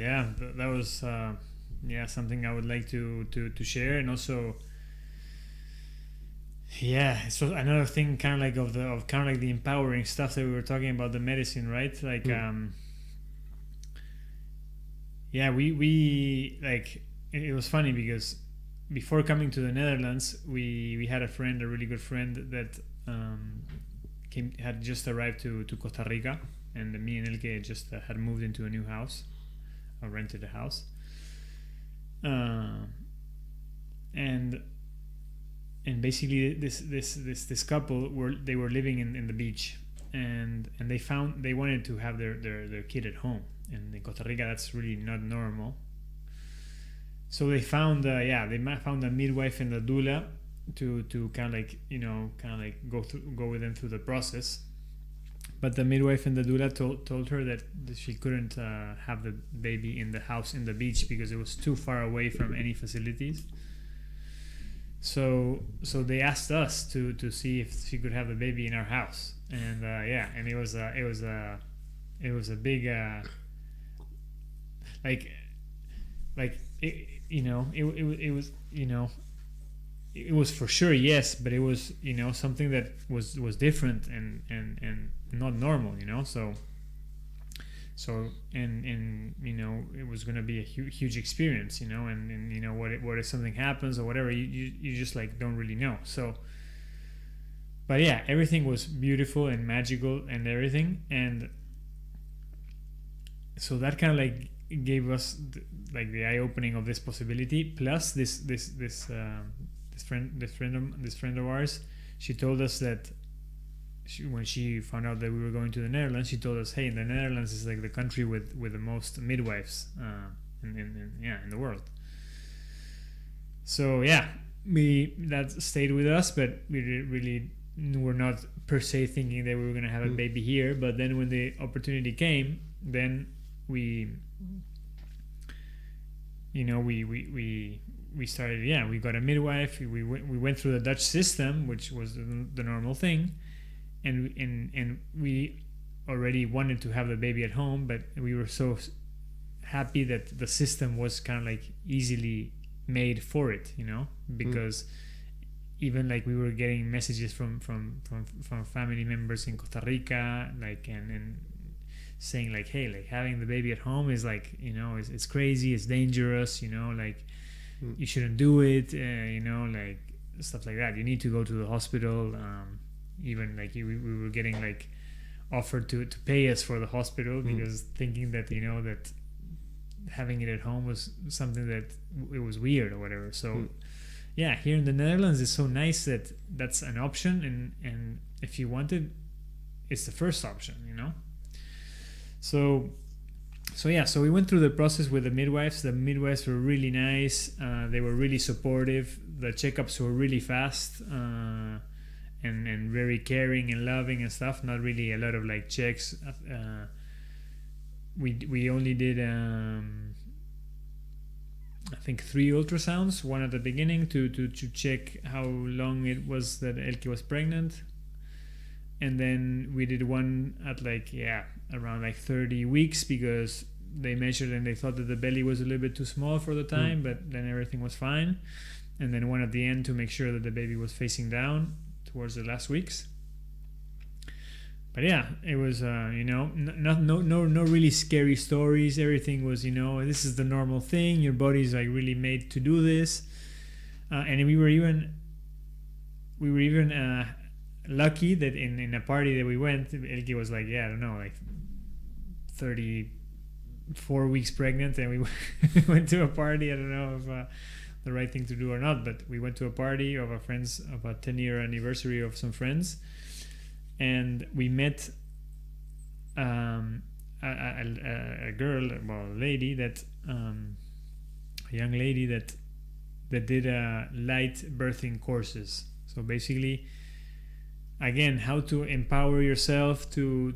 yeah, that was yeah, something I would like to share. And also, yeah, so another thing, kind of like of kind of like the empowering stuff that we were talking about, the medicine, right? Like yeah, we like, it was funny because before coming to the Netherlands, we had a friend, a really good friend that had just arrived to Costa Rica, and me and Elke just had moved into a new house, or rented a house, and basically this couple were living in the beach, and they wanted to have their kid at home, and in Costa Rica that's really not normal. So they found found a midwife and a doula to kind of like, kind of like go with them through the process. But the midwife and the doula told her that she couldn't have the baby in the house in the beach because it was too far away from any facilities. So they asked us to see if she could have the baby in our house, and and it was a big like it was, it was for sure yes, but it was, something that was different and not normal, so and it was going to be a huge experience, and what if something happens or whatever, you just like don't really know. So but yeah, everything was beautiful and magical and everything, and so that kind of like gave us the eye opening of this possibility. Plus this friend of ours, she told us that when she found out that we were going to the Netherlands, she told us, hey, the Netherlands is like the country with the most midwives in the world. So yeah, that stayed with us, but we really were not per se thinking that we were going to have a baby here. But then when the opportunity came, then we started, we got a midwife. We went through the Dutch system, which was the normal thing, and we already wanted to have the baby at home, but we were so happy that the system was kind of like easily made for it, because even like we were getting messages from family members in Costa Rica, like and saying like, hey, like having the baby at home is like, it's crazy, it's dangerous, like you shouldn't do it, like stuff like that. You need to go to the hospital. Even like we were getting like offered to pay us for the hospital because thinking that that having it at home was something that it was weird or whatever. So yeah, here in the Netherlands it's so nice that that's an option, and if you want it, it's the first option, So we went through the process with the midwives. The midwives were really nice. They were really supportive. The checkups were really fast, and very caring and loving and stuff. Not really a lot of like checks. We only did I think 3 ultrasounds. One at the beginning to check how long it was that Elke was pregnant, and then we did one at around like 30 weeks because they measured and they thought that the belly was a little bit too small for the time, but then everything was fine. And then one at the end to make sure that the baby was facing down towards the last weeks. But yeah, it was no really scary stories. Everything was, this is the normal thing. Your body's like really made to do this. And we were even lucky that in a party that we went, Elke was like, I don't know, like 34 weeks pregnant, and we went to a party. I don't know if the right thing to do or not, but we went to a party of a 10-year anniversary of some friends, and we met a girl, well, a lady that a young lady that did light birthing courses. So basically, again, how to empower yourself to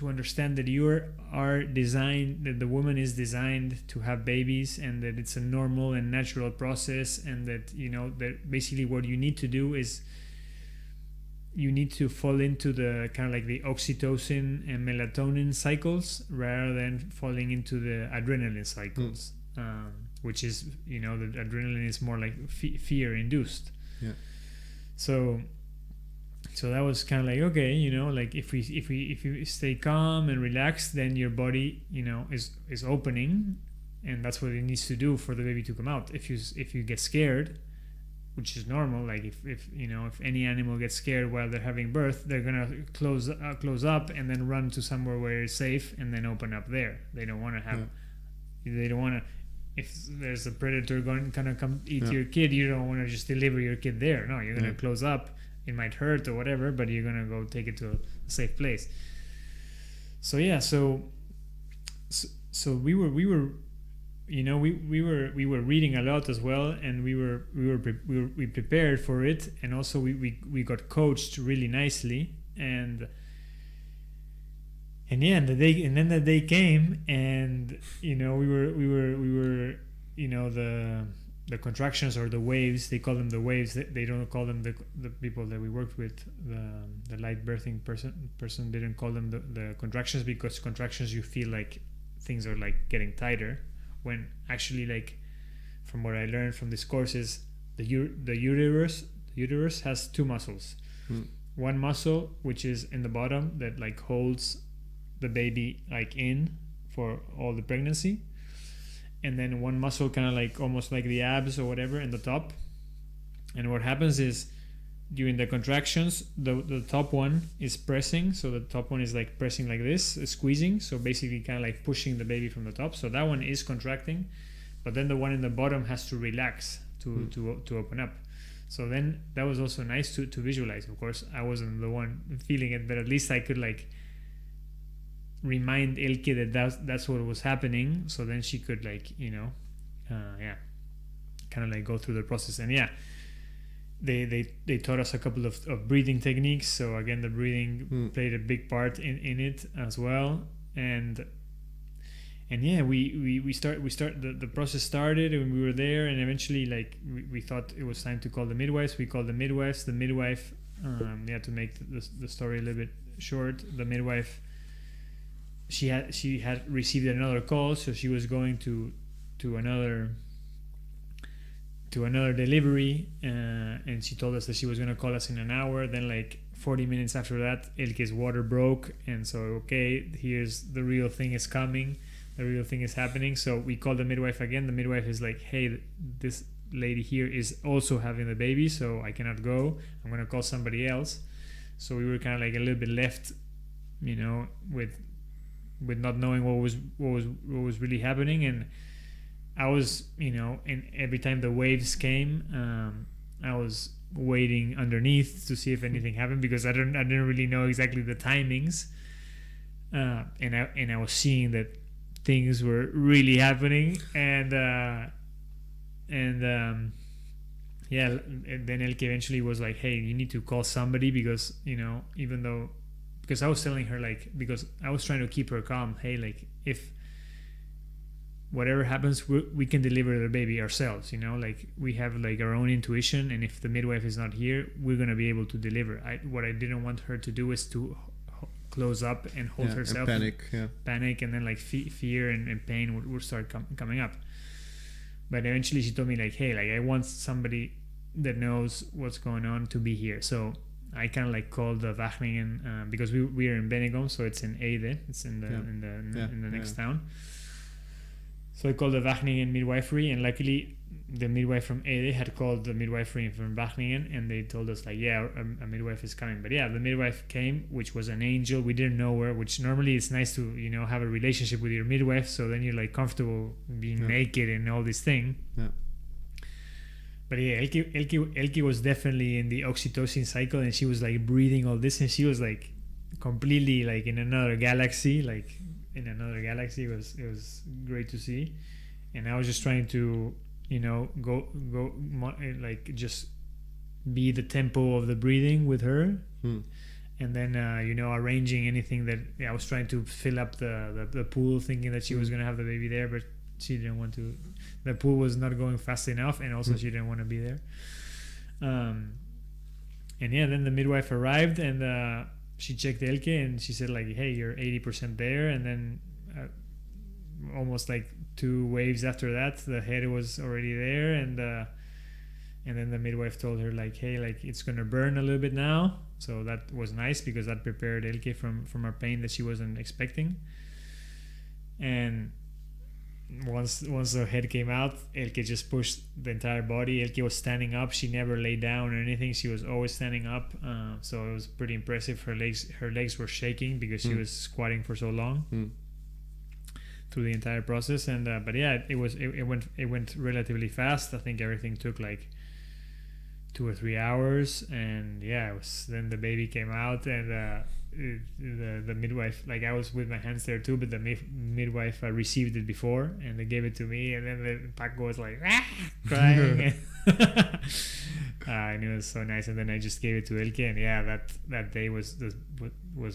understand that that the woman is designed to have babies, and that it's a normal and natural process, and that that basically what you need to do is you need to fall into the kind of like the oxytocin and melatonin cycles rather than falling into the adrenaline cycles, which is, the adrenaline is more like fear induced. Yeah. So that was kind of like, okay, like if you stay calm and relaxed, then your body, is opening, and that's what it needs to do for the baby to come out. If you get scared, which is normal, like if any animal gets scared while they're having birth, they're gonna close up and then run to somewhere where it's safe and then open up there. They don't want to have, they don't want to. If there's a predator going kind of come eat your kid, you don't want to just deliver your kid there. No, you're gonna close up. It might hurt or whatever, but you're gonna go take it to a safe place. So yeah, so we were we were reading a lot as well, and we prepared for it, and also we got coached really nicely, and then the day came, and we were the contractions or the waves, they call them the waves. They don't call them the people that we worked with, the light birthing person didn't call them the contractions, because contractions you feel like things are like getting tighter, when actually, like, from what I learned from these courses, the uterus has two muscles. One muscle, which is in the bottom, that like holds the baby like in for all the pregnancy, and then one muscle kind of like almost like the abs or whatever in the top. And what happens is, during the contractions, the top one is pressing, so the top one is like pressing like this, squeezing, so basically kind of like pushing the baby from the top, so that one is contracting, but then the one in the bottom has to relax to open up. So then that was also nice to visualize. Of course, I wasn't the one feeling it, but at least I could like remind Elke that that's what was happening, so then she could like kind of like go through the process. And they taught us a couple of breathing techniques, so again the breathing played a big part in it as well. And the process started, and we were there, and eventually like we thought it was time to call the midwives. We called the midwives. The midwife, to make the story a little bit short, the midwife, she had received another call, so she was going to another delivery, and she told us that she was going to call us in an hour. Then like 40 minutes after that, Elke's water broke, and so okay, here's the real thing is coming, the real thing is happening. So we called the midwife again. The midwife is like, hey, this lady here is also having the baby, so I cannot go, I'm going to call somebody else. So we were kind of like a little bit left, with not knowing what was really happening. And I was, and every time the waves came, I was waiting underneath to see if anything happened, because I didn't really know exactly the timings, and I was seeing that things were really happening, and then Elke eventually was like, hey, you need to call somebody, because because I was telling her, like, because I was trying to keep her calm, hey, like, if whatever happens, we can deliver the baby ourselves, like we have like our own intuition, and if the midwife is not here, we're going to be able to deliver. What I didn't want her to do is to close up and hold herself and panic, and then like fear and pain would start coming up. But eventually she told me like, hey, like, I want somebody that knows what's going on to be here. So I kind of like called the Wageningen, because we are in Bennekom, so it's in Ede, it's in the next town. So I called the Wageningen midwifery, and luckily the midwife from Ede had called the midwifery from Wageningen, and they told us like, a midwife is coming. But the midwife came, which was an angel. We didn't know her, which normally it's nice to have a relationship with your midwife, so then you're like comfortable being naked and all this thing. But Elke was definitely in the oxytocin cycle, and she was like breathing all this, and she was like completely like in another galaxy, It was great to see. And I was just trying to go like just be the tempo of the breathing with her, and then arranging anything that I was trying to fill up the pool, thinking that she was gonna have the baby there, but she didn't want to. The pool was not going fast enough, and also she didn't want to be there. And yeah, then the midwife arrived, and she checked Elke, and she said like, hey, you're 80% there. And then almost like 2 waves after that, the head was already there. And then the midwife told her like, hey, like it's gonna burn a little bit now. So that was nice, because that prepared Elke from a pain that she wasn't expecting. And once the head came out, Elke just pushed the entire body. Elke was standing up. She never lay down or anything. She was always standing up. So it was pretty impressive. Her legs were shaking because she was squatting for so long through the entire process. And but yeah, it went relatively fast. I think everything took like 2 or 3 hours. And yeah, then the baby came out, and the midwife, like I was with my hands there too, but the midwife received it before, and they gave it to me, and then the Paco was like crying. And it was so nice. And then I just gave it to Elke, and yeah, that day was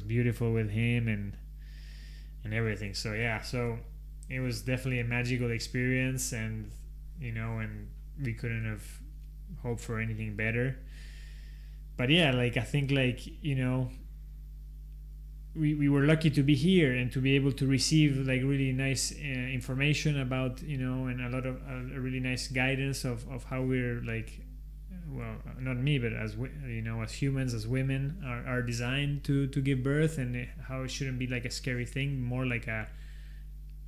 beautiful with him and everything. So yeah, so it was definitely a magical experience, and and we couldn't have hoped for anything better. But yeah, like I think like we were lucky to be here and to be able to receive like really nice information about and a lot of really nice guidance of how we're like, well, not me, but as as humans, as women are designed to give birth, and how it shouldn't be like a scary thing, more like a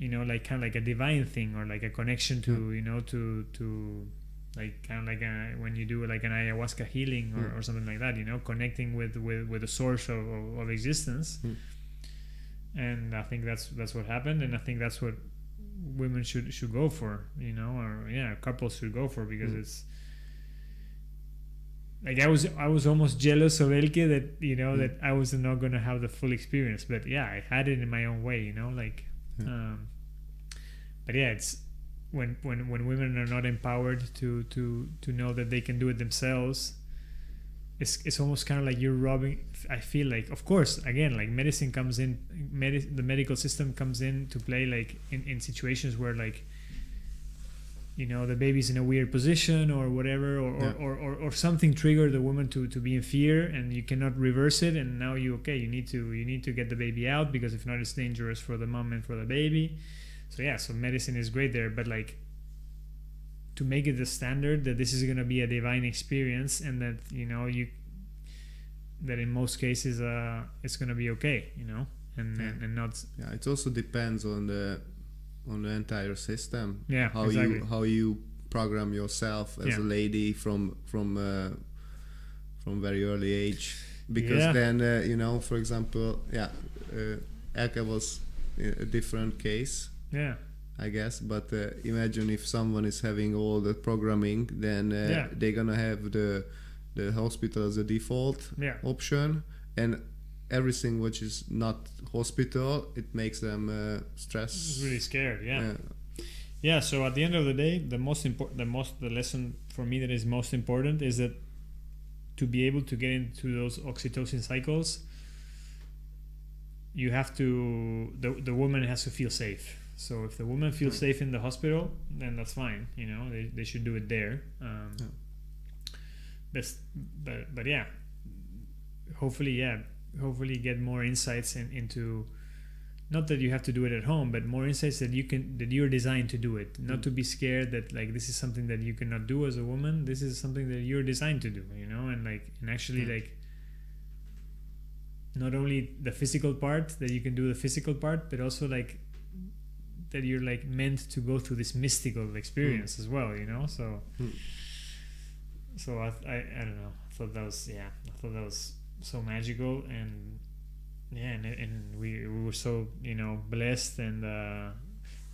like kind of like a divine thing, or like a connection to to like kind of like when you do like an ayahuasca healing or something like that, connecting with the source of existence. And I think that's what happened, and I think that's what women should go for, or yeah, couples should go for, because it's like I was almost jealous of Elke that that I was not gonna have the full experience, but yeah, I had it in my own way, but yeah, it's when women are not empowered to know that they can do it themselves, it's almost kind of like you're robbing. I feel like, of course, again, like medicine comes in, the medical system comes in to play, like in situations where like the baby's in a weird position or whatever, or something triggered the woman to be in fear, and you cannot reverse it, and now you need to get the baby out, because if not, it's dangerous for the mom and for the baby. So yeah, so medicine is great there, but like to make it the standard that this is going to be a divine experience, and that that in most cases it's going to be okay, and not. Yeah, it also depends on the entire system. Yeah, exactly. How you program yourself as a lady from very early age, because then for example, Elke was a different case. Yeah, I guess, but imagine if someone is having all the programming, then they're gonna have the hospital as a default option, and everything which is not hospital, it makes them stress. Really scared. Yeah. So at the end of the day, the lesson for me that is most important is that to be able to get into those oxytocin cycles, you have to the woman has to feel safe. So if the woman feels safe in the hospital, then that's fine. They should do it there. But yeah, hopefully get more insights into, not that you have to do it at home, but more insights that you're designed to do it, not to be scared that like this is something that you cannot do as a woman. This is something that you're designed to do, and actually like not only the physical part, that you can do the physical part, but also like that you're like meant to go through this mystical experience as well, so I don't know, I thought that was so magical, and and we were so blessed, and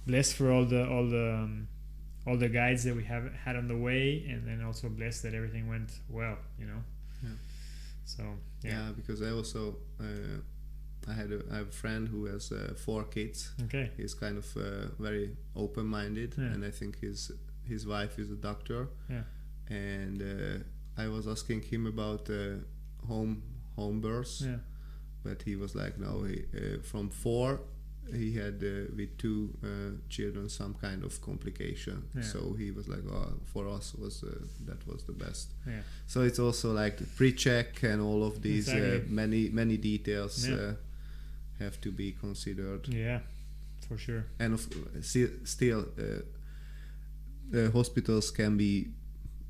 blessed for all the guides that we have had on the way, and then also blessed that everything went well, so because I also I have a friend who has 4 kids. Okay. He's kind of very open-minded, and I think his wife is a doctor. Yeah. And I was asking him about home births, but he was like, no, from 4 he had with two children some kind of complication. So he was like, oh, for us that was the best. So it's also like the pre-check and all of these many details have to be considered. Yeah, for sure. And still hospitals can be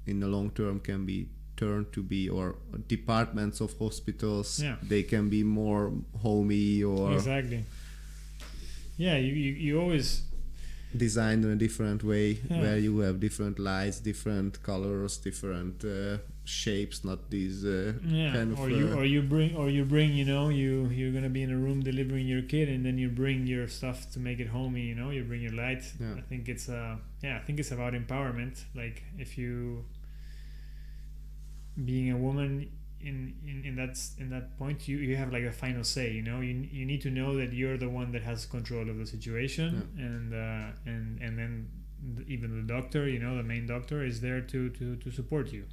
in the long term can be turned to be, or departments of hospitals, they can be more homey or you always designed in a different way, where you have different lights, different colors, different shapes, not these kind of you bring you're gonna be in a room delivering your kid, and then you bring your stuff to make it homey, you bring your lights. I think it's about empowerment. Like, if you being a woman in that point, you have like a final say. You need to know that you're the one that has control of the situation, and then even the doctor, the main doctor, is there to support you.